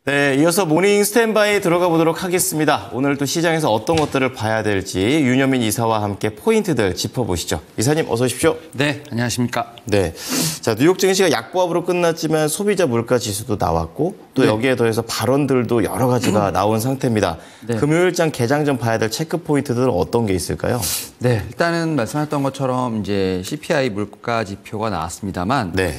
네, 이어서 모닝 스탠바이 들어가 보도록 하겠습니다. 오늘 또 시장에서 어떤 것들을 봐야 될지 윤여민 이사와 함께 포인트들 짚어보시죠. 이사님 어서 오십시오. 네, 안녕하십니까. 네, 자 뉴욕 증시가 약보합으로 끝났지만 소비자 물가 지수도 나왔고 또 여기에 더해서 발언들도 여러 가지가 나온 상태입니다. 네. 금요일장 개장 전 봐야 될 체크 포인트들은 어떤 게 있을까요? 네, 일단은 말씀하셨던 것처럼 이제 CPI 물가 지표가 나왔습니다만 네.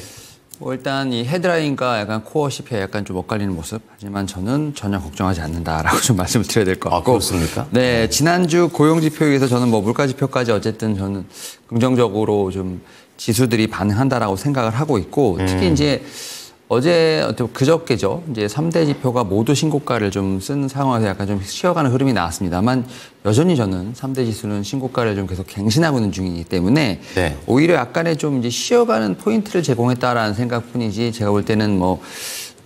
뭐 일단 이 헤드라인과 약간 코어 CPI 약간 좀 엇갈리는 모습. 하지만 저는 전혀 걱정하지 않는다라고 좀 말씀을 드려야 될 것 같고. 아, 그렇습니까? 네, 지난주 고용 지표에 의해서 저는 뭐 물가 지표까지 어쨌든 저는 긍정적으로 좀 지수들이 반응한다라고 생각을 하고 있고, 특히 이제 어제 그저께죠. 이제 3대 지표가 모두 신고가를 좀 쓴 상황에서 약간 좀 쉬어가는 흐름이 나왔습니다만 여전히 저는 3대 지수는 신고가를 좀 계속 갱신하고 있는 중이기 때문에 네. 오히려 약간의 좀 이제 쉬어가는 포인트를 제공했다라는 생각뿐이지 제가 볼 때는 뭐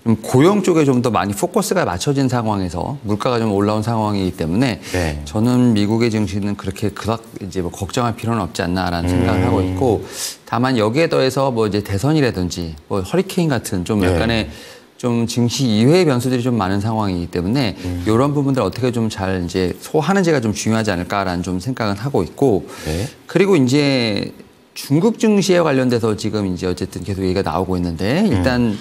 좀 고용 쪽에 좀 더 많이 포커스가 맞춰진 상황에서 물가가 좀 올라온 상황이기 때문에 네. 저는 미국의 증시는 그렇게 그닥 이제 뭐 걱정할 필요는 없지 않나라는 생각을 하고 있고 다만 여기에 더해서 뭐 이제 대선이라든지 뭐 허리케인 같은 좀 약간의 좀 증시 이외의 변수들이 좀 많은 상황이기 때문에 이런 부분들 어떻게 좀 잘 이제 소화하는지가 좀 중요하지 않을까라는 좀 생각은 하고 있고 네. 그리고 이제 중국 증시에 관련돼서 지금 이제 어쨌든 계속 얘기가 나오고 있는데 일단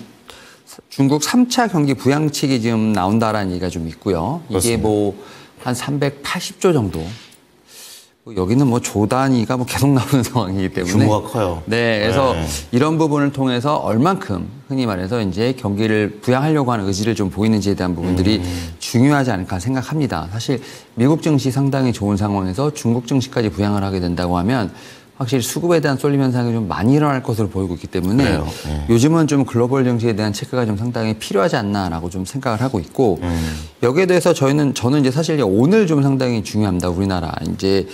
중국 3차 경기 부양책이 지금 나온다라는 얘기가 좀 있고요. 이게 뭐 한 380조 정도. 뭐 여기는 뭐 조 단위가 뭐 계속 나오는 상황이기 때문에 규모가 커요. 네, 그래서 이런 부분을 통해서 얼만큼 흔히 말해서 이제 경기를 부양하려고 하는 의지를 좀 보이는지에 대한 부분들이 중요하지 않을까 생각합니다. 사실 미국 증시 상당히 좋은 상황에서 중국 증시까지 부양을 하게 된다고 하면 확실히 수급에 대한 쏠림 현상이 좀 많이 일어날 것으로 보이고 있기 때문에 요즘은 좀 글로벌 증시에 대한 체크가 좀 상당히 필요하지 않나라고 좀 생각을 하고 있고 여기에 대해서 저는 이제 사실 오늘 좀 상당히 중요합니다. 우리나라 이제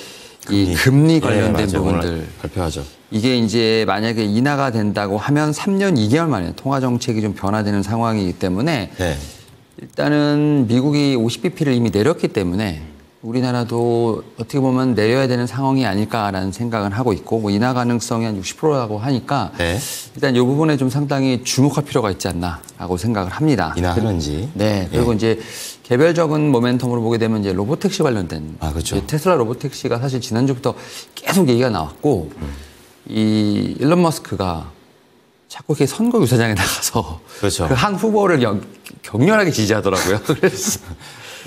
이 금리 관련된 부분들 발표하죠. 이게 이제 만약에 인하가 된다고 하면 3년 2개월 만에 통화 정책이 좀 변화되는 상황이기 때문에 일단은 미국이 50bp를 이미 내렸기 때문에 우리나라도 어떻게 보면 내려야 되는 상황이 아닐까라는 생각은 하고 있고 뭐 인하 가능성이 한 60%라고 하니까 일단 이 부분에 좀 상당히 주목할 필요가 있지 않나라고 생각을 합니다. 인하하는지. 네. 그리고 이제 개별적인 모멘텀으로 보게 되면 이제 로보택시 관련된 그렇죠. 테슬라 로보택시가 사실 지난주부터 계속 얘기가 나왔고 이 일론 머스크가 자꾸 이렇게 선거 유세장에 나가서 그렇죠. 그 한 후보를 격렬하게 지지하더라고요. 그래서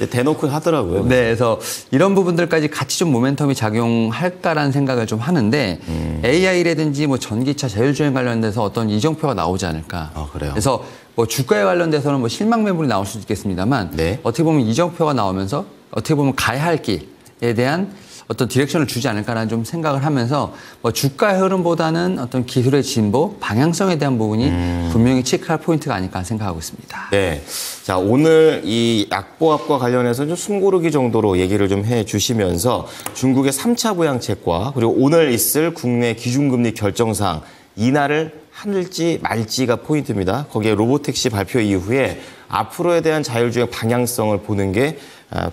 대놓고 하더라고요. 네, 그래서 이런 부분들까지 같이 좀 모멘텀이 작용할까라는 생각을 좀 하는데 AI라든지 뭐 전기차 자율주행 관련돼서 어떤 이정표가 나오지 않을까. 그래요? 그래서 뭐 주가에 관련돼서는 뭐 실망 매물이 나올 수도 있겠습니다만 어떻게 보면 이정표가 나오면서 어떻게 보면 가야 할 길에 대한 어떤 디렉션을 주지 않을까라는 좀 생각을 하면서 뭐 주가의 흐름보다는 어떤 기술의 진보, 방향성에 대한 부분이 분명히 체크할 포인트가 아닐까 생각하고 있습니다. 네. 자, 오늘 이 약보합과 관련해서 좀 숨고르기 정도로 얘기를 좀 해 주시면서 중국의 3차 부양책과 그리고 오늘 있을 국내 기준금리 결정사항 인하를 할지 말지가 포인트입니다. 거기에 로보택시 발표 이후에 앞으로에 대한 자율주행 방향성을 보는 게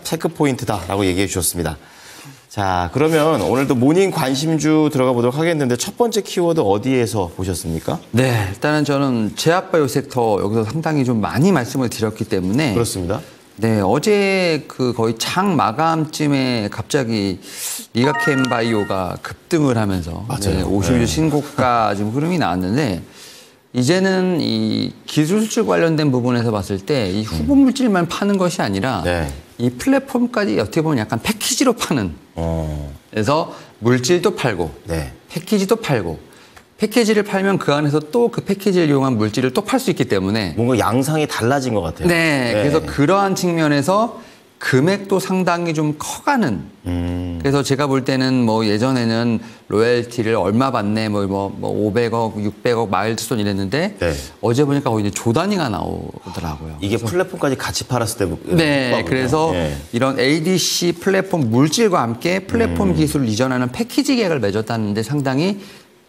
체크 포인트다라고 얘기해 주셨습니다. 자, 그러면 오늘도 모닝 관심주 들어가 보도록 하겠는데 첫 번째 키워드 어디에서 보셨습니까? 네, 일단은 저는 제약바이오 섹터 여기서 상당히 좀 많이 말씀을 드렸기 때문에 그렇습니다. 네, 어제 그 거의 장 마감쯤에 갑자기 리가켄 바이오가 급등을 하면서 50주 신고가 지금 흐름이 나왔는데 이제는 이 기술 수출 관련된 부분에서 봤을 때 이 후보 물질만 파는 것이 아니라 이 플랫폼까지 어떻게 보면 약간 패키지로 파는 그래서 물질도 팔고 패키지도 팔고 패키지를 팔면 그 안에서 또 그 패키지를 이용한 물질을 또 팔 수 있기 때문에 뭔가 양상이 달라진 것 같아요. 네, 그래서 그러한 측면에서 금액도 상당히 좀 커가는. 그래서 제가 볼 때는 뭐 예전에는 로열티를 얼마 받네, 뭐 500억, 600억 마일드스톤 이랬는데 어제 보니까 거의 이제 조 단위가 나오더라고요. 이게 플랫폼까지 같이 팔았을 때. 네, 그래서 이런 ADC 플랫폼 물질과 함께 플랫폼 기술을 이전하는 패키지 계약을 맺었다는데 상당히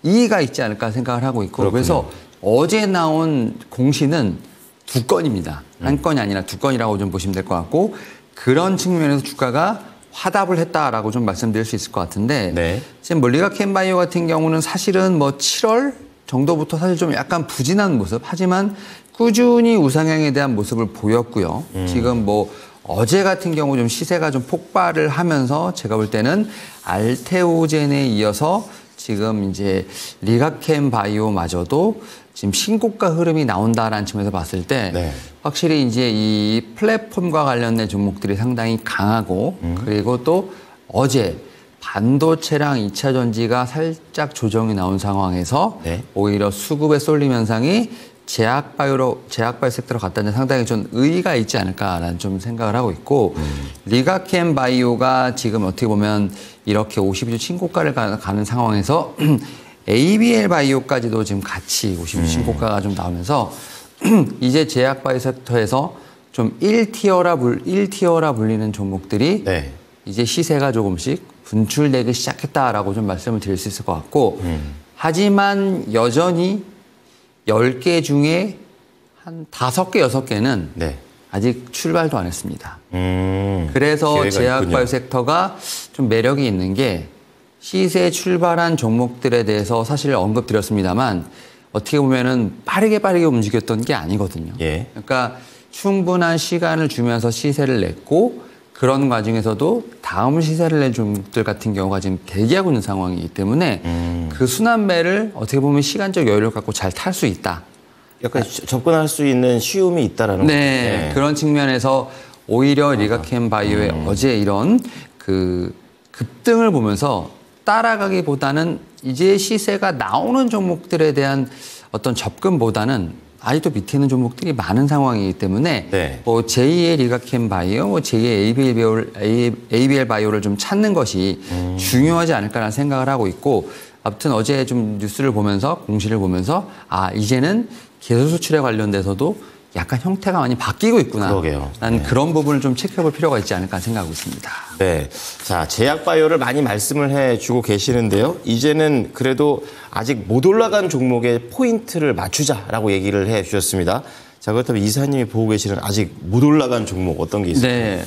이의가 있지 않을까 생각을 하고 있고 그래서 어제 나온 공시는 2건입니다. 한 건이 아니라 2건이라고 좀 보시면 될 것 같고 그런 측면에서 주가가 화답을 했다라고 좀 말씀드릴 수 있을 것 같은데 지금 뭐 리가켄 바이오 같은 경우는 사실은 뭐 7월 정도부터 사실 좀 약간 부진한 모습 하지만 꾸준히 우상향에 대한 모습을 보였고요. 지금 뭐 어제 같은 경우 좀 시세가 좀 폭발을 하면서 제가 볼 때는 알테오젠에 이어서 지금 이제 리가켄 바이오마저도 지금 신고가 흐름이 나온다라는 측면에서 봤을 때 네. 확실히 이제 이 플랫폼과 관련된 종목들이 상당히 강하고 그리고 또 어제 반도체랑 2차 전지가 살짝 조정이 나온 상황에서 네. 오히려 수급의 쏠림 현상이 제약바이오 섹터로 갔다는 상당히 좀 의의가 있지 않을까라는 좀 생각을 하고 있고 리가켄 바이오가 지금 어떻게 보면 이렇게 52주 신고가를 가는 상황에서 ABL 바이오까지도 지금 같이 52주 신고가가 좀 나오면서 이제 제약바이오 섹터에서 좀 1티어라 불리는 종목들이 네. 이제 시세가 조금씩 분출되기 시작했다라고 좀 말씀을 드릴 수 있을 것 같고 하지만 여전히 10개 중에 한 5개, 6개는 네. 아직 출발도 안 했습니다. 기회가 그래서 제약바이오 있군요. 섹터가 좀 매력이 있는 게 시세 출발한 종목들에 대해서 사실 언급드렸습니다만 어떻게 보면은 빠르게 움직였던 게 아니거든요. 예. 그러니까 충분한 시간을 주면서 시세를 냈고 그런 과정에서도 다음 시세를 낼 종목들 같은 경우가 지금 대기하고 있는 상황이기 때문에 그 순환매를 어떻게 보면 시간적 여유를 갖고 잘 탈 수 있다. 약간 접근할 수 있는 쉬움이 있다라는 네, 거죠. 그런 측면에서 오히려 리가켄 바이오의 어제 이런 그 급등을 보면서 따라가기보다는 이제 시세가 나오는 종목들에 대한 어떤 접근보다는 아직도 밑에 있는 종목들이 많은 상황이기 때문에 네. 뭐 제2의 리가켄 바이오, 뭐 제2의 ABL 바이오를 좀 찾는 것이 중요하지 않을까라는 생각을 하고 있고 아무튼 어제 좀 뉴스를 보면서 공시를 보면서 아 이제는 개수 수출에 관련돼서도 약간 형태가 많이 바뀌고 있구나. 그러게요. 라는 그런 부분을 좀 체크해볼 필요가 있지 않을까 생각하고 있습니다. 네. 자, 제약바이오를 많이 말씀을 해주고 계시는데요. 이제는 그래도 아직 못 올라간 종목에 포인트를 맞추자라고 얘기를 해 주셨습니다. 자, 그렇다면 이사님이 보고 계시는 아직 못 올라간 종목 어떤 게 있을까요? 네.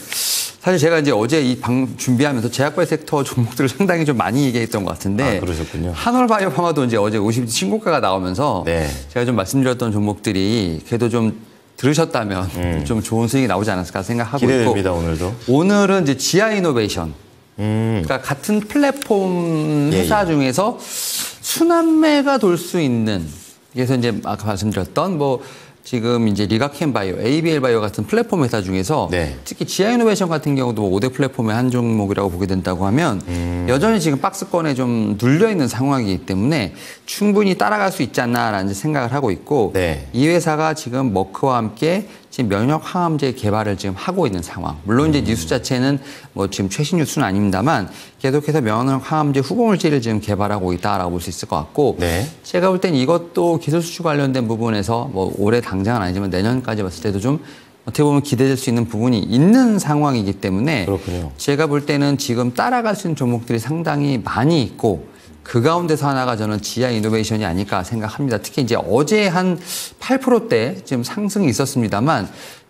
사실 제가 이제 어제 이 방 준비하면서 제약바이오 섹터 종목들을 상당히 좀 많이 얘기했던 것 같은데. 아, 그러셨군요. 한올바이오 파마도 이제 어제 50 신고가가 나오면서 네. 제가 좀 말씀드렸던 종목들이 그래도 좀 들으셨다면 좀 좋은 수익이 나오지 않았을까 생각하고 기대됩니다, 있고. 오늘도. 오늘은 이제 지아 이노베이션. 그러니까 같은 플랫폼 회사 중에서 순환매가 돌 수 있는 그래서 이제 아까 말씀드렸던 뭐 지금 이제 리가켄 바이오, ABL 바이오 같은 플랫폼 회사 중에서 네. 특히 특히 지아 이노베이션 같은 경우도 5대 플랫폼의 한 종목이라고 보게 된다고 하면 여전히 지금 박스권에 좀 눌려 있는 상황이기 때문에 충분히 따라갈 수 있지 않나라는 생각을 하고 있고 네. 이 회사가 지금 머크와 함께 지금 면역 항암제 개발을 지금 하고 있는 상황. 물론 이제 뉴스 자체는 뭐 지금 최신 뉴스는 아닙니다만 계속해서 면역 항암제 후보물질을 지금 개발하고 있다라고 볼 수 있을 것 같고 네. 제가 볼 땐 이것도 기술 수출 관련된 부분에서 뭐 올해 당장은 아니지만 내년까지 봤을 때도 좀 어떻게 보면 기대될 수 있는 부분이 있는 상황이기 때문에 그렇군요. 제가 볼 때는 지금 따라갈 수 있는 종목들이 상당히 많이 있고 그 가운데서 하나가 저는 지아 이노베이션이 아닐까 생각합니다. 특히 이제 어제 한 8%대 지금 상승이 있었습니다만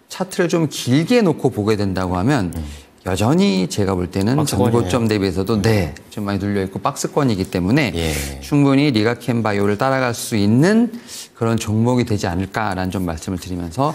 차트를 좀 길게 놓고 보게 된다고 하면 여전히 제가 볼 때는 박스권이네요. 전고점 대비해서도 네, 좀 많이 눌려 있고 박스권이기 때문에 예. 충분히 리가켄 바이오를 따라갈 수 있는 그런 종목이 되지 않을까라는 좀 말씀을 드리면서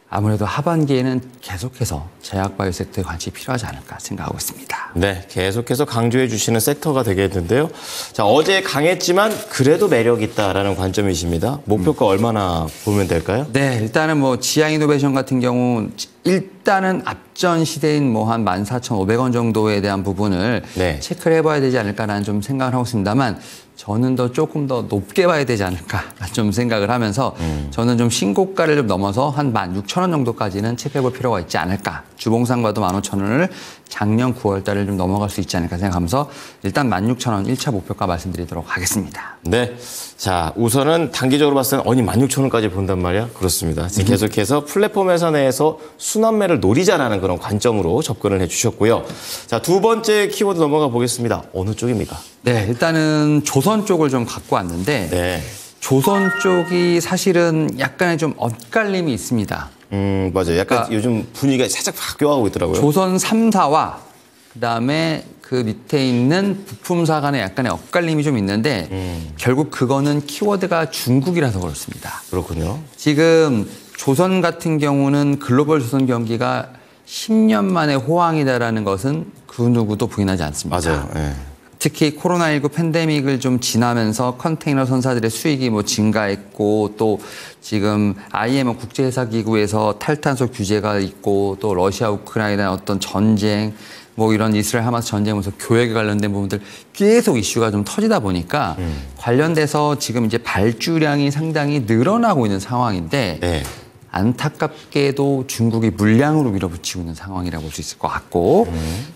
아무래도 하반기에는 계속해서 제약바이오 섹터에 관심이 필요하지 않을까 생각하고 있습니다. 네, 계속해서 강조해 주시는 섹터가 되겠는데요. 자, 어제 강했지만 그래도 매력 있다라는 관점이십니다. 목표가 얼마나 보면 될까요? 네, 일단은 뭐 지아 이노베이션 같은 경우 일단은 앞전 시대인 뭐 한 14,500원 정도에 대한 부분을 네. 체크를 해봐야 되지 않을까라는 좀 생각을 하고 있습니다만 저는 조금 더 높게 봐야 되지 않을까 좀 생각을 하면서 저는 좀 신고가를 좀 넘어서 한 16,000원 정도까지는 체크해볼 필요가 있지 않을까. 주봉상 봐도 15,000원을 작년 9월 달을 좀 넘어갈 수 있지 않을까 생각하면서 일단 16,000원 1차 목표가 말씀드리도록 하겠습니다. 네. 자, 우선은 단기적으로 봤을 때는 16,000원까지 본단 말이야? 그렇습니다. 지금 계속해서 플랫폼 회사 내에서 순환매를 노리자라는 그런 관점으로 접근을 해 주셨고요. 자, 두 번째 키워드 넘어가 보겠습니다. 어느 쪽입니까? 네, 일단은 조선 쪽을 좀 갖고 왔는데 네. 조선 쪽이 사실은 약간의 좀 엇갈림이 있습니다. 맞아요. 약간 그러니까 요즘 분위기가 살짝 바뀌어가고 있더라고요. 조선 3사와 그다음에 그 밑에 있는 부품사 간의 약간의 엇갈림이 좀 있는데 결국 그거는 키워드가 중국이라서 그렇습니다. 그렇군요. 지금 조선 같은 경우는 글로벌 조선 경기가 10년 만에 호황이다라는 것은 그 누구도 부인하지 않습니다. 맞아요. 예. 특히 코로나19 팬데믹을 좀 지나면서 컨테이너 선사들의 수익이 뭐 증가했고 또 지금 IMO 국제회사기구에서 탈탄소 규제가 있고 또 러시아 우크라이나 어떤 전쟁 뭐 이런 이스라엘 하마스 전쟁에서 교역에 관련된 부분들 계속 이슈가 좀 터지다 보니까 관련돼서 지금 이제 발주량이 상당히 늘어나고 있는 상황인데 네. 안타깝게도 중국이 물량으로 밀어붙이고 있는 상황이라고 볼 수 있을 것 같고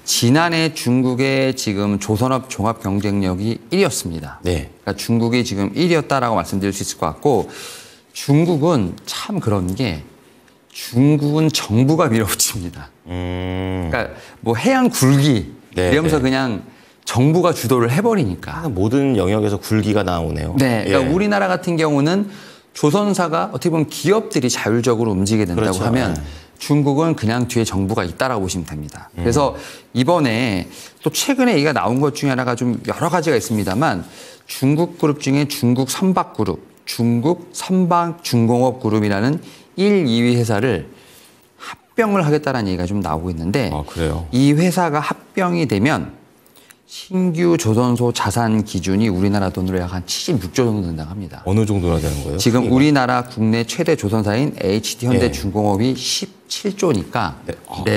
지난해 중국의 지금 조선업 종합 경쟁력이 1위였습니다. 네. 그러니까 중국이 지금 1위였다라고 말씀드릴 수 있을 것 같고 중국은 참 그런 게 중국은 정부가 밀어붙입니다. 그러니까 뭐 해양 굴기 네, 이러면서 네. 그냥 정부가 주도를 해버리니까. 모든 영역에서 굴기가 나오네요. 네, 그러니까 예. 우리나라 같은 경우는 조선사가 어떻게 보면 기업들이 자율적으로 움직이게 된다고 그렇죠. 하면 네. 중국은 그냥 뒤에 정부가 있다라고 보시면 됩니다. 그래서 이번에 또 최근에 얘기가 나온 것 중에 하나가 좀 여러 가지가 있습니다만 중국 그룹 중에 중국 선박그룹, 중국 선박중공업그룹이라는 1, 2위 회사를 합병을 하겠다는 얘기가 좀 나오고 있는데 아, 그래요? 이 회사가 합병이 되면 신규 조선소 자산 기준이 우리나라 돈으로 약 한 76조 정도 된다고 합니다. 어느 정도나 되는 거예요? 지금 크기가? 우리나라 국내 최대 조선사인 HD 네. 현대중공업이 17조니까 네.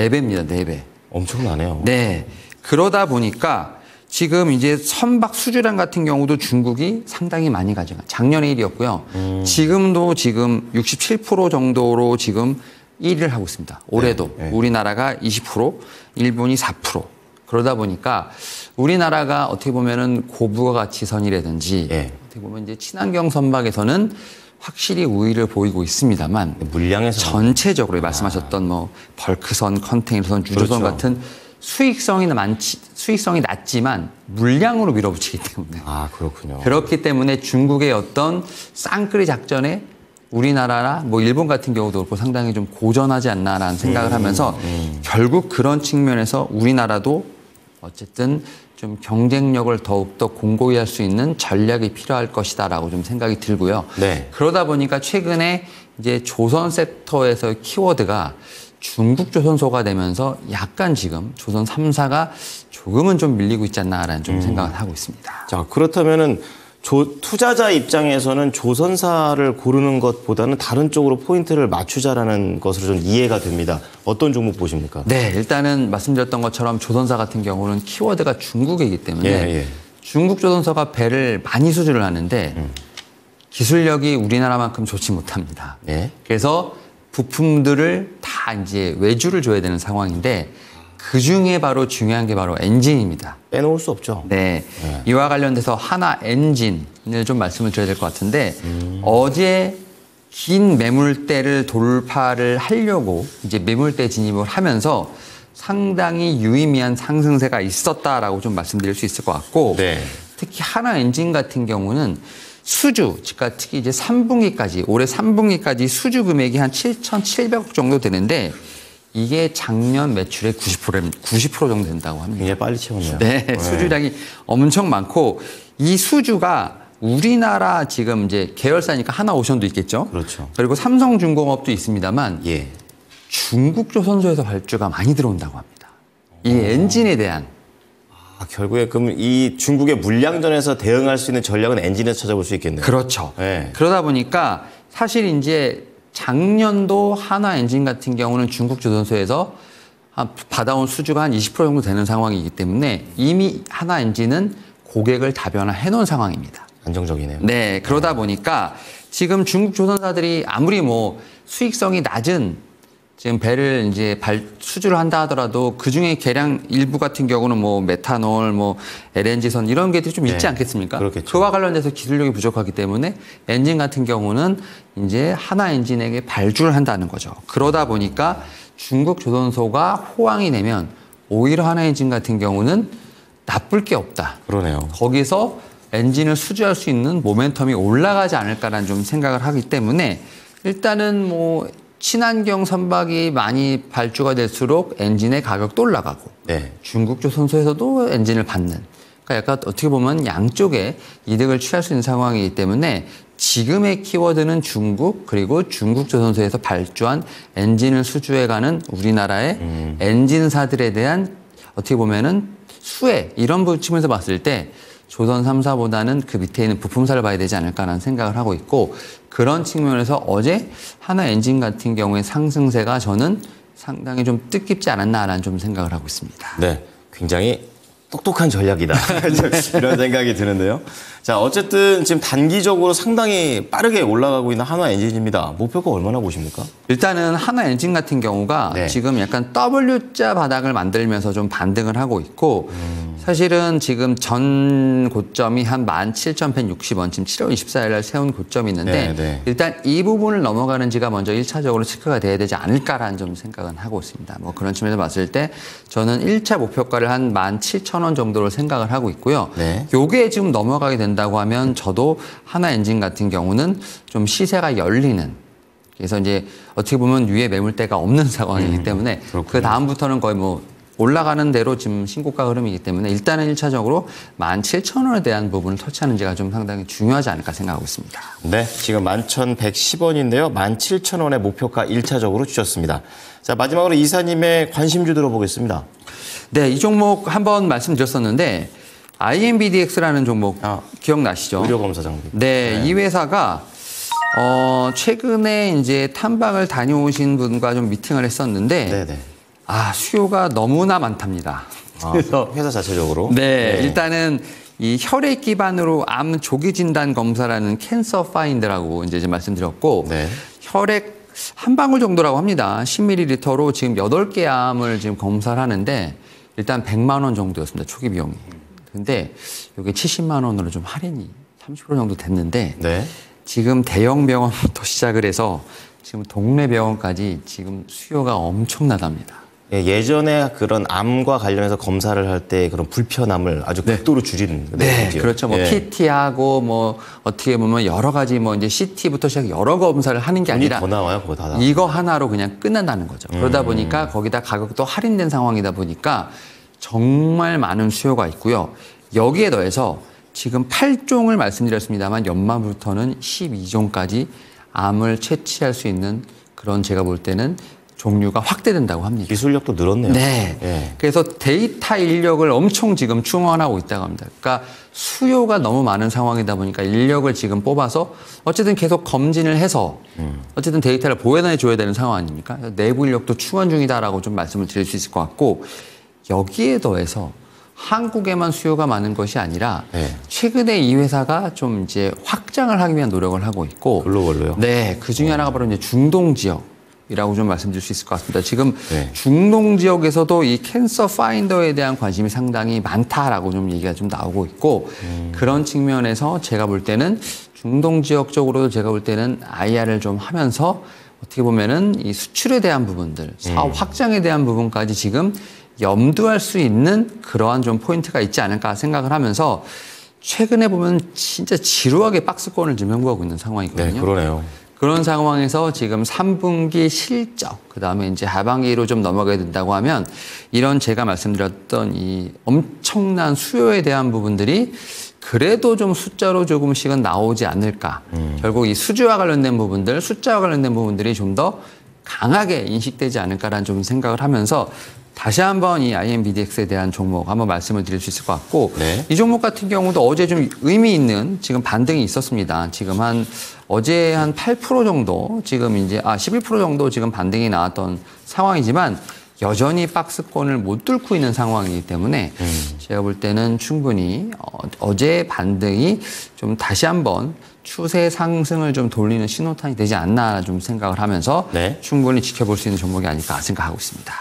4배입니다. 4배. 엄청나네요. 네. 그러다 보니까 지금 이제 선박 수주량 같은 경우도 중국이 상당히 많이 가져가. 작년에 1위였고요. 지금도 지금 67% 정도로 지금 1위를 하고 있습니다. 올해도. 네. 우리나라가 20%, 일본이 4%. 그러다 보니까 우리나라가 어떻게 보면은 고부가 가치선이라든지 예. 어떻게 보면 이제 친환경 선박에서는 확실히 우위를 보이고 있습니다만 물량에서 전체적으로 말씀하셨던 뭐 벌크선, 컨테이너선, 유조선 그렇죠. 같은 수익성이 낮지만 물량으로 밀어붙이기 때문에 아, 그렇군요. 그렇기 때문에 중국의 어떤 쌍끌이 작전에 우리나라나 뭐 일본 같은 경우도 그렇고 상당히 좀 고전하지 않나라는 생각을 하면서 결국 그런 측면에서 우리나라도 어쨌든 좀 경쟁력을 더욱더 공고히 할 수 있는 전략이 필요할 것이다라고 좀 생각이 들고요. 네. 그러다 보니까 최근에 이제 조선 섹터에서 키워드가 중국 조선소가 되면서 약간 지금 조선 3사가 조금은 좀 밀리고 있지 않나라는 좀 생각을 하고 있습니다. 자, 그렇다면은 투자자 입장에서는 조선사를 고르는 것보다는 다른 쪽으로 포인트를 맞추자라는 것으로 좀 이해가 됩니다. 어떤 종목 보십니까? 네, 일단은 말씀드렸던 것처럼 조선사 같은 경우는 키워드가 중국이기 때문에 예. 중국 조선사가 배를 많이 수주를 하는데 기술력이 우리나라만큼 좋지 못합니다. 네. 그래서 부품들을 다 이제 외주를 줘야 되는 상황인데 그 중에 바로 중요한 게 바로 엔진입니다. 빼놓을 수 없죠. 네. 이와 관련돼서 하나 엔진을 좀 말씀을 드려야 될 것 같은데 어제 긴 매물대를 돌파를 하려고 이제 매물대 진입을 하면서 상당히 유의미한 상승세가 있었다라고 좀 말씀드릴 수 있을 것 같고 네. 특히 하나 엔진 같은 경우는 수주, 그러니까 특히 이제 3분기까지 올해 3분기까지 수주 금액이 한 7,700억 정도 되는데 이게 작년 매출의 90% 정도 된다고 합니다. 굉장히 빨리 채웠네요. 네, 수주량이 엄청 많고 이 수주가 우리나라 지금 이제 계열사니까 하나오션도 있겠죠. 그렇죠. 그리고 삼성중공업도 있습니다만 예. 중국 조선소에서 발주가 많이 들어온다고 합니다. 이 엔진에 대한 아, 결국에 그럼 이 중국의 물량전에서 대응할 수 있는 전략은 엔진에서 찾아볼 수 있겠네요. 그렇죠. 네. 그러다 보니까 사실 이제 작년도 하나 엔진 같은 경우는 중국 조선소에서 받아온 수주가 한 20% 정도 되는 상황이기 때문에 이미 하나 엔진은 고객을 다변화해 놓은 상황입니다. 안정적이네요. 네, 그러다 보니까 지금 중국 조선사들이 아무리 뭐 수익성이 낮은 지금 배를 이제 수주를 한다 하더라도 그 중에 개량 일부 같은 경우는 뭐 메탄올, 뭐 LNG선 이런 게 좀 있지 네, 않겠습니까? 그렇겠죠. 그와 관련돼서 기술력이 부족하기 때문에 엔진 같은 경우는 이제 하나 엔진에게 발주를 한다는 거죠. 그러다 보니까 중국 조선소가 호황이 되면 오히려 하나 엔진 같은 경우는 나쁠 게 없다. 그러네요. 거기서 엔진을 수주할 수 있는 모멘텀이 올라가지 않을까라는 좀 생각을 하기 때문에 일단은 뭐 친환경 선박이 많이 발주가 될수록 엔진의 가격도 올라가고 네. 중국 조선소에서도 엔진을 받는 그러니까 약간 어떻게 보면 양쪽에 이득을 취할 수 있는 상황이기 때문에 지금의 키워드는 중국 그리고 중국 조선소에서 발주한 엔진을 수주해가는 우리나라의 엔진사들에 대한 어떻게 보면은 수혜 이런 측면에서 봤을 때 조선 3사보다는 그 밑에 있는 부품사를 봐야 되지 않을까라는 생각을 하고 있고 그런 측면에서 어제 하나 엔진 같은 경우에 상승세가 저는 상당히 좀 뜻깊지 않았나라는 좀 생각을 하고 있습니다. 네, 굉장히 똑똑한 전략이다. 이런 생각이 드는데요. 자, 어쨌든 지금 단기적으로 상당히 빠르게 올라가고 있는 한화 엔진입니다. 목표가 얼마나 보십니까? 일단은 한화 엔진 같은 경우가 네. 지금 약간 W자 바닥을 만들면서 좀 반등을 하고 있고 사실은 지금 전 고점이 한 17,160원, 지금 7월 24일 날 세운 고점이 있는데 네. 일단 이 부분을 넘어가는지가 먼저 1차적으로 체크가 돼야 되지 않을까라는 좀 생각은 하고 있습니다. 뭐 그런 측면에서 봤을 때 저는 1차 목표가를 한 17,000원 정도로 생각을 하고 있고요. 네. 요게 지금 넘어가게 된다고 하면 저도 한화 엔진 같은 경우는 좀 시세가 열리는 그래서 이제 어떻게 보면 위에 매물대가 없는 상황이기 때문에 그 다음부터는 거의 뭐 올라가는 대로 지금 신고가 흐름이기 때문에 일단은 1차적으로 17,000원에 대한 부분을 터치하는지가 좀 상당히 중요하지 않을까 생각하고 있습니다. 네, 지금 11,110원인데요. 17,000원의 목표가 1차적으로 주셨습니다. 자, 마지막으로 이사님의 관심주 들어보겠습니다. 네, 이 종목 한번 말씀드렸었는데 IMBDX라는 종목 기억나시죠? 의료검사 장비. 네, 이 회사가 최근에 이제 탐방을 다녀오신 분과 좀 미팅을 했었는데 네네. 수요가 너무나 많답니다. 그래서 회사 자체적으로. 네, 일단은 이 혈액 기반으로 암 조기 진단 검사라는 캔서 파인드라고 이제 말씀드렸고 네. 혈액 한 방울 정도라고 합니다. 10ml로 지금 8개 암을 지금 검사를 하는데 일단 100만 원 정도였습니다. 초기 비용이. 근데 이게 70만 원으로 좀 할인이 30% 정도 됐는데 네. 지금 대형 병원부터 시작을 해서 지금 동네 병원까지 지금 수요가 엄청나답니다. 예전에 그런 암과 관련해서 검사를 할 때 그런 불편함을 아주 극도로 줄이는. 네, 그렇죠. 뭐 PT하고 뭐 어떻게 보면 여러 가지 뭐 이제 CT부터 시작 여러 검사를 하는 게 아니라 더 나와요, 그거 다. 이거 하나로 그냥 끝난다는 거죠. 그러다 보니까 거기다 가격도 할인된 상황이다 보니까 정말 많은 수요가 있고요. 여기에 더해서 지금 8종을 말씀드렸습니다만 연말부터는 12종까지 암을 채취할 수 있는 그런 제가 볼 때는 종류가 확대된다고 합니다. 기술력도 늘었네요. 네. 예. 그래서 데이터 인력을 엄청 지금 충원하고 있다고 합니다. 그러니까 수요가 너무 많은 상황이다 보니까 인력을 지금 뽑아서 어쨌든 계속 검진을 해서 어쨌든 데이터를 보완해 줘야 되는 상황 아닙니까? 내부 인력도 충원 중이다라고 좀 말씀을 드릴 수 있을 것 같고 여기에 더해서 한국에만 수요가 많은 것이 아니라 최근에 이 회사가 좀 이제 확장을 하기 위한 노력을 하고 있고 글로벌로요? 네, 그 중에 하나가 바로 이제 중동 지역이라고 좀 말씀드릴 수 있을 것 같습니다. 지금 중동 지역에서도 이 캔서 파인더에 대한 관심이 상당히 많다라고 좀 얘기가 좀 나오고 있고 그런 측면에서 제가 볼 때는 중동 지역 쪽으로도 제가 볼 때는 IR을 좀 하면서 어떻게 보면은 이 수출에 대한 부분들, 사업 확장에 대한 부분까지 지금 염두할 수 있는 그러한 좀 포인트가 있지 않을까 생각을 하면서 최근에 보면 진짜 지루하게 박스권을 지금 형성하고 있는 상황이거든요. 네, 그러네요. 그런 상황에서 지금 3분기 실적, 그다음에 이제 하반기로 좀 넘어가야 된다고 하면 이런 제가 말씀드렸던 이 엄청난 수요에 대한 부분들이 그래도 좀 숫자로 조금씩은 나오지 않을까. 결국 이 수주와 관련된 부분들, 숫자와 관련된 부분들이 좀 더 강하게 인식되지 않을까라는 좀 생각을 하면서 다시 한번 이 IMBDX에 대한 종목 한번 말씀을 드릴 수 있을 것 같고 이 종목 같은 경우도 어제 좀 의미 있는 지금 반등이 있었습니다. 지금 어제 한 8% 정도 지금 이제 11% 정도 지금 반등이 나왔던 상황이지만 여전히 박스권을 못 뚫고 있는 상황이기 때문에 제가 볼 때는 충분히 어제 반등이 좀 다시 한번 추세 상승을 좀 돌리는 신호탄이 되지 않나 좀 생각을 하면서 충분히 지켜볼 수 있는 종목이 아닐까 생각하고 있습니다.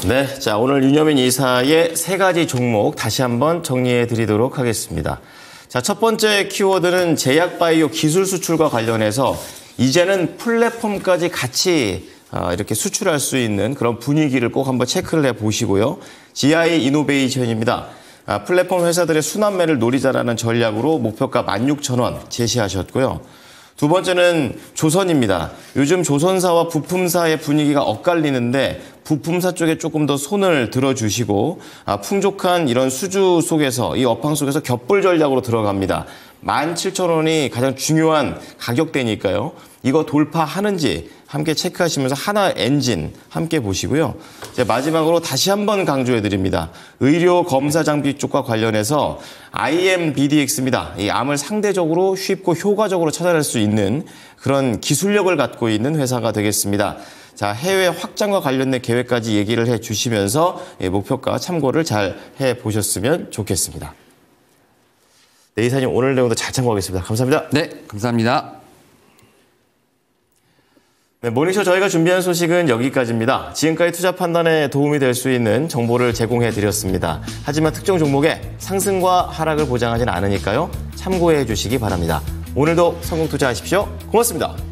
네, 자 오늘 윤여민 이사의 3가지 종목 다시 한번 정리해 드리도록 하겠습니다. 자, 첫 번째 키워드는 제약바이오 기술 수출과 관련해서 이제는 플랫폼까지 같이 이렇게 수출할 수 있는 그런 분위기를 꼭 한번 체크를 해보시고요. GI 이노베이션입니다. 플랫폼 회사들의 순환매를 노리자라는 전략으로 목표가 16,000원 제시하셨고요. 두 번째는 조선입니다. 요즘 조선사와 부품사의 분위기가 엇갈리는데 부품사 쪽에 조금 더 손을 들어주시고 풍족한 이런 수주 속에서 이 업황 속에서 겹볼 전략으로 들어갑니다. 17,000원이 가장 중요한 가격대니까요. 이거 돌파하는지 함께 체크하시면서 하나 엔진 함께 보시고요. 이제 마지막으로 다시 한번 강조해드립니다. 의료 검사 장비 쪽과 관련해서 IMBDX입니다. 이 암을 상대적으로 쉽고 효과적으로 찾아낼 수 있는 그런 기술력을 갖고 있는 회사가 되겠습니다. 자, 해외 확장과 관련된 계획까지 얘기를 해주시면서 목표가 참고를 잘 해보셨으면 좋겠습니다. 네, 이사님 오늘 내용도 잘 참고하겠습니다. 감사합니다. 네, 감사합니다. 네, 모닝쇼 저희가 준비한 소식은 여기까지입니다. 지금까지 투자 판단에 도움이 될 수 있는 정보를 제공해드렸습니다. 하지만 특정 종목의 상승과 하락을 보장하지는 않으니까요. 참고해 주시기 바랍니다. 오늘도 성공 투자하십시오. 고맙습니다.